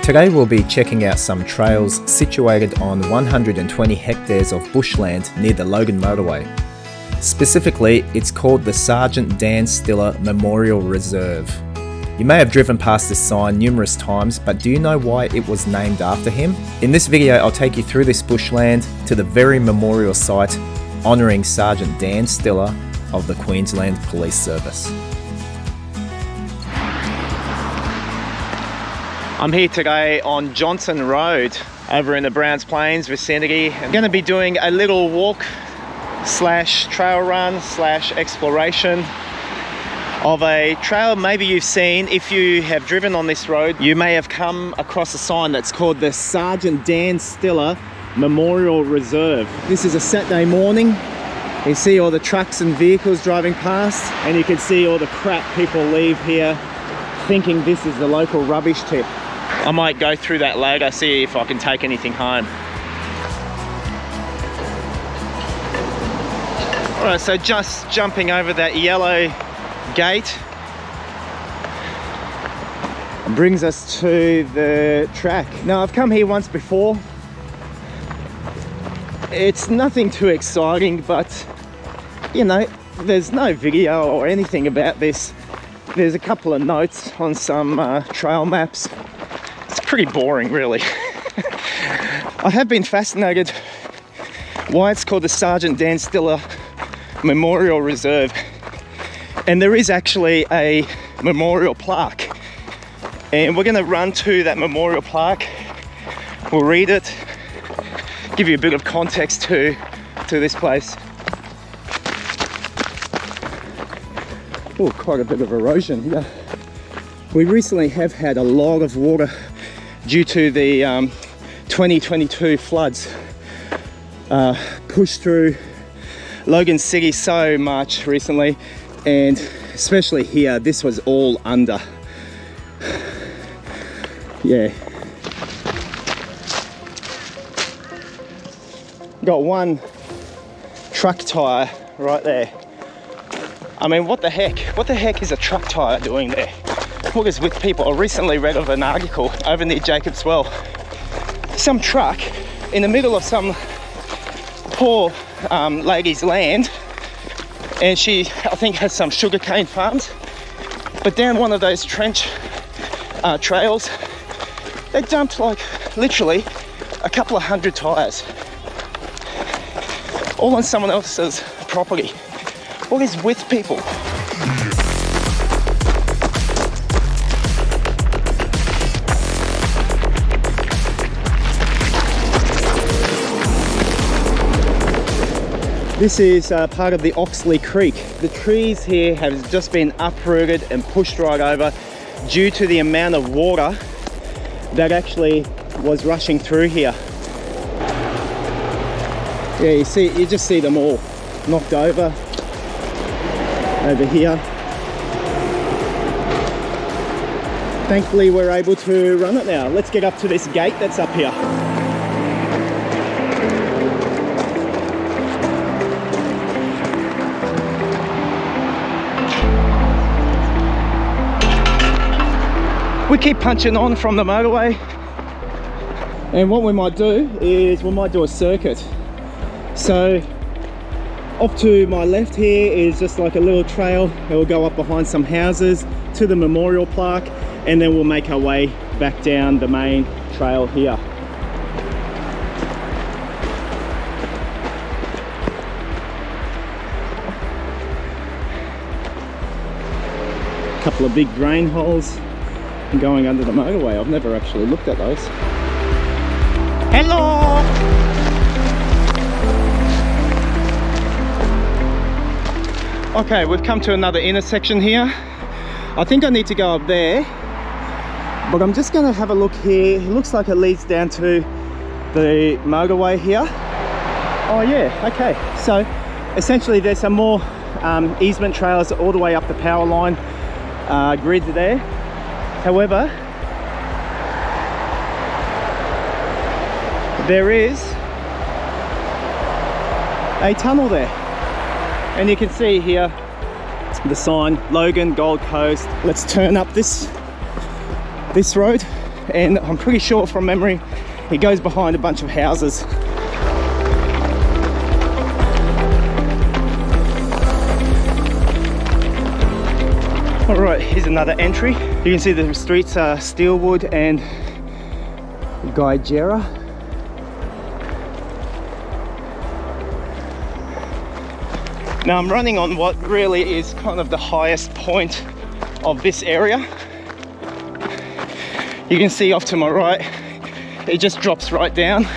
Today we'll be checking out some trails situated on 120 hectares of bushland near the Logan motorway. Specifically, it's called the Sergeant Dan Stiller Memorial Reserve. You may have driven past this sign numerous times, but do you know why it was named after him? In this video, I'll take you through this bushland to the very memorial site honouring Sergeant Dan Stiller of the Queensland Police Service. I'm here today on Johnson Road over in the Browns Plains vicinity. I'm going to be doing a little walk slash trail run slash exploration of a trail maybe you've seen. If you have driven on this road, you may have come across a sign that's called the Sergeant Dan Stiller Memorial Reserve. This is a Saturday morning. You see all the trucks and vehicles driving past, and you can see all the crap people leave here thinking this is the local rubbish tip. I might go through that later, see if I can take anything home. Alright, so just jumping over that yellow gate brings us to the track. Now, I've come here once before. It's nothing too exciting, but you know, there's no video or anything about this. There's a couple of notes on some trail maps. It's pretty boring, really. I have been fascinated why it's called the Sergeant Dan Stiller Memorial Reserve, and there is actually a memorial plaque, and we're going to run to that memorial plaque. We'll read it, give you a bit of context to this place. Oh, quite a bit of erosion here. We recently have had a lot of water due to the 2022 floods. Pushed through Logan City so much recently, and especially here, this was all under. Yeah. Got one truck tire right there. I mean, what the heck? What the heck is a truck tire doing there? What is with people? I recently read of an article over near Jacob's Well. Some truck in the middle of some poor lady's land, and she, I think, has some sugarcane farms. But down one of those trench trails, they dumped like literally a couple of hundred tires, all on someone else's property. What is with people? This is part of the Oxley Creek. The trees here have just been uprooted and pushed right over due to the amount of water that actually was rushing through here. Yeah, you just see them all knocked over here. Thankfully, we're able to run it now. Let's get up to this gate that's up here. We keep punching on from the motorway, and what we might do is we might do a circuit. So off to my left here is just like a little trail. It will go up behind some houses to the memorial plaque, and then we'll make our way back down the main trail here. A couple of big drain holes going under the motorway. I've never actually looked at those. Hello! Okay, we've come to another intersection here. I think I need to go up there, but I'm just going to have a look here. It looks like it leads down to the motorway here. Oh yeah, okay. So essentially there's some more easement trails all the way up the power line grid there. However, there is a tunnel there, and you can see here the sign Logan Gold Coast. Let's turn up this road and I'm pretty sure from memory it goes behind a bunch of houses. Alright, here's another entry. You can see the streets are Steelwood and Gaijera. Now I'm running on what really is kind of the highest point of this area. You can see off to my right, it just drops right down.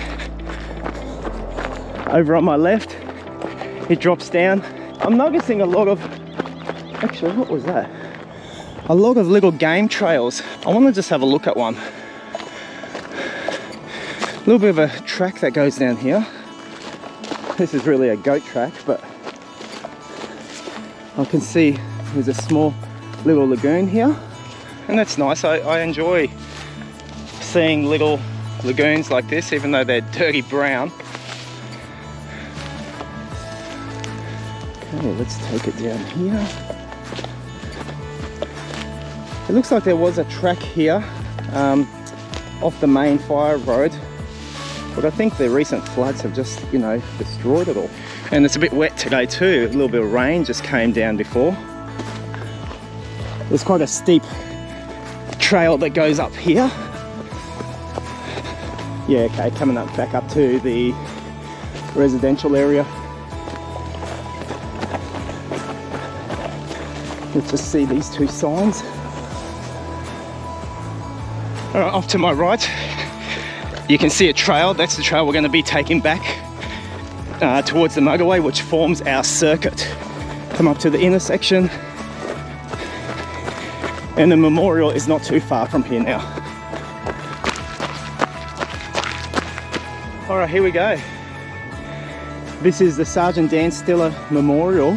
Over on my left, it drops down. I'm noticing a lot of, actually, what was that? A lot of little game trails. I want to just have a look at one. A little bit of a track that goes down here. This is really a goat track, but I can see there's a small little lagoon here, and that's nice. I enjoy seeing little lagoons like this, even though they're dirty brown. Okay, let's take it down here. It looks like there was a track here off the main fire road, but I think the recent floods have just, you know, destroyed it all. And it's a bit wet today too. A little bit of rain just came down before. There's quite a steep trail that goes up here. Yeah, okay, coming up back up to the residential area. Let's just see these two signs. All right, off to my right, you can see a trail. That's the trail we're going to be taking back towards the motorway, which forms our circuit. Come up to the intersection, and the memorial is not too far from here now. All right, here we go. This is the Sergeant Dan Stiller Memorial.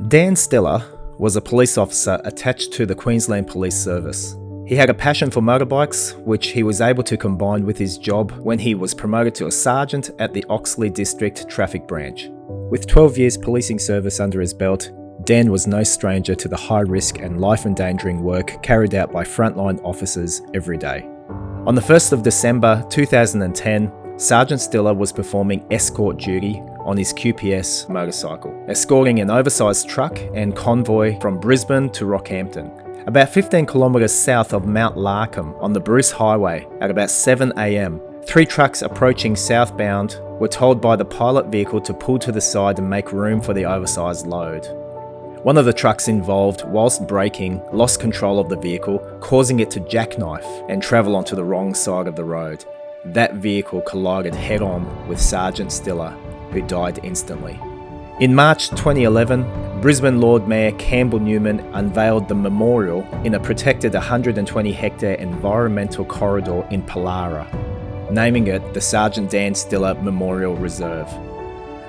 Dan Stiller was a police officer attached to the Queensland Police Service. He had a passion for motorbikes, which he was able to combine with his job when he was promoted to a sergeant at the Oxley District Traffic Branch. With 12 years policing service under his belt, Dan was no stranger to the high-risk and life-endangering work carried out by frontline officers every day. On the 1st of December 2010, Sergeant Stiller was performing escort duty on his QPS motorcycle, escorting an oversized truck and convoy from Brisbane to Rockhampton. About 15 kilometres south of Mt Larcom on the Bruce Highway at about 7 AM, 3 trucks approaching southbound were told by the pilot vehicle to pull to the side and make room for the oversized load. One of the trucks involved, whilst braking, lost control of the vehicle, causing it to jackknife and travel onto the wrong side of the road. That vehicle collided head-on with Sergeant Stiller, who died instantly. In March 2011, Brisbane Lord Mayor Campbell Newman unveiled the memorial in a protected 120-hectare environmental corridor in Pallara, naming it the Sergeant Dan Stiller Memorial Reserve.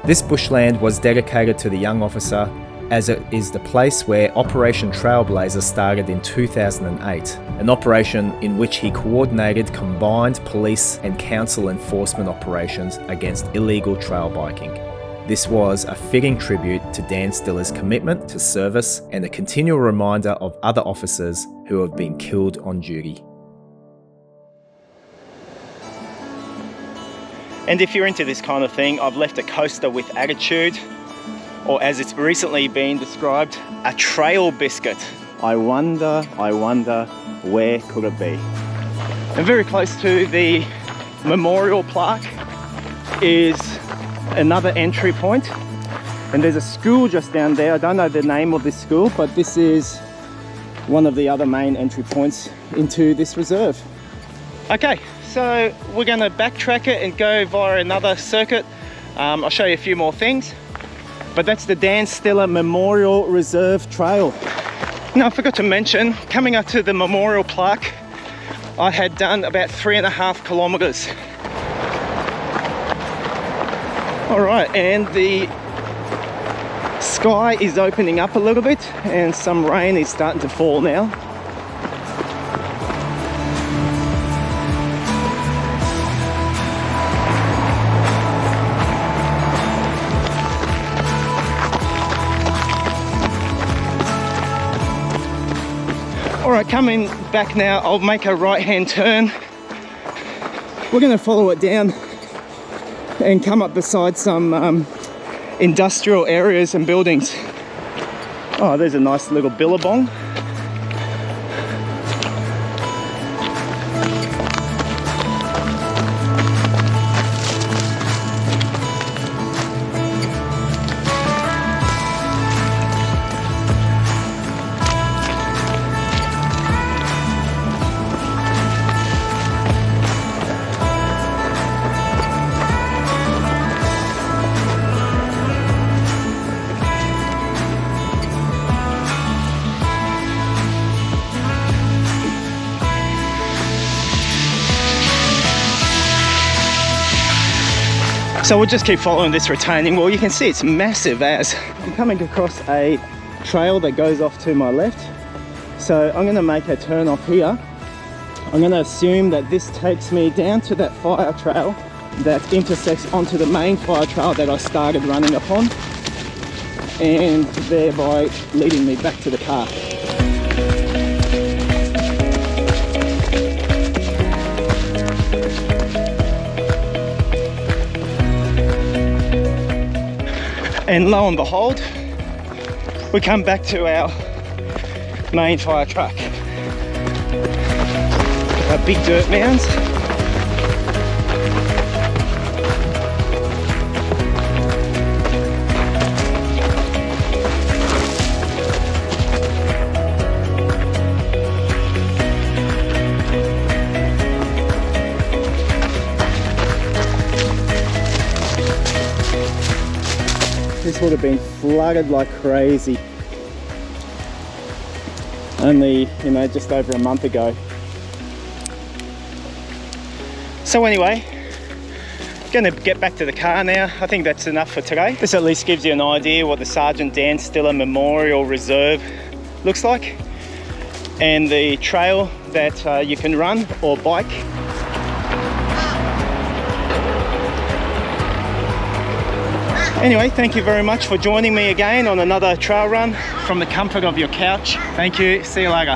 This bushland was dedicated to the young officer, as it is the place where Operation Trailblazer started in 2008, an operation in which he coordinated combined police and council enforcement operations against illegal trail biking. This was a fitting tribute to Dan Stiller's commitment to service and a continual reminder of other officers who have been killed on duty. And if you're into this kind of thing, I've left a coaster with attitude, or as it's recently been described, a trail biscuit. I wonder, where could it be? And very close to the memorial plaque is another entry point, and there's a school just down there. I don't know the name of this school, but this is one of the other main entry points into this reserve. Okay, so we're going to backtrack it and go via another circuit. I'll show you a few more things, but that's the Dan Stiller Memorial Reserve Trail. Now, I forgot to mention, coming up to the memorial plaque, I had done about 3.5 kilometres. All right, and the sky is opening up a little bit and some rain is starting to fall now. All right, coming back now, I'll make a right-hand turn. We're gonna follow it down and come up beside some industrial areas and buildings. Oh, there's a nice little billabong. So we'll just keep following this retaining wall. You can see it's massive as. I'm coming across a trail that goes off to my left. So I'm gonna make a turn off here. I'm gonna assume that this takes me down to that fire trail that intersects onto the main fire trail that I started running upon, and thereby leading me back to the car. And lo and behold, we come back to our main fire truck. Our big dirt mounds. This would have been flooded like crazy only, you know, just over a month ago. So anyway, gonna get back to the car now. I think that's enough for today. This at least gives you an idea what the Sergeant Dan Stiller Memorial Reserve looks like, and the trail that you can run or bike. Anyway, thank you very much for joining me again on another trail run from the comfort of your couch. Thank you, see you later.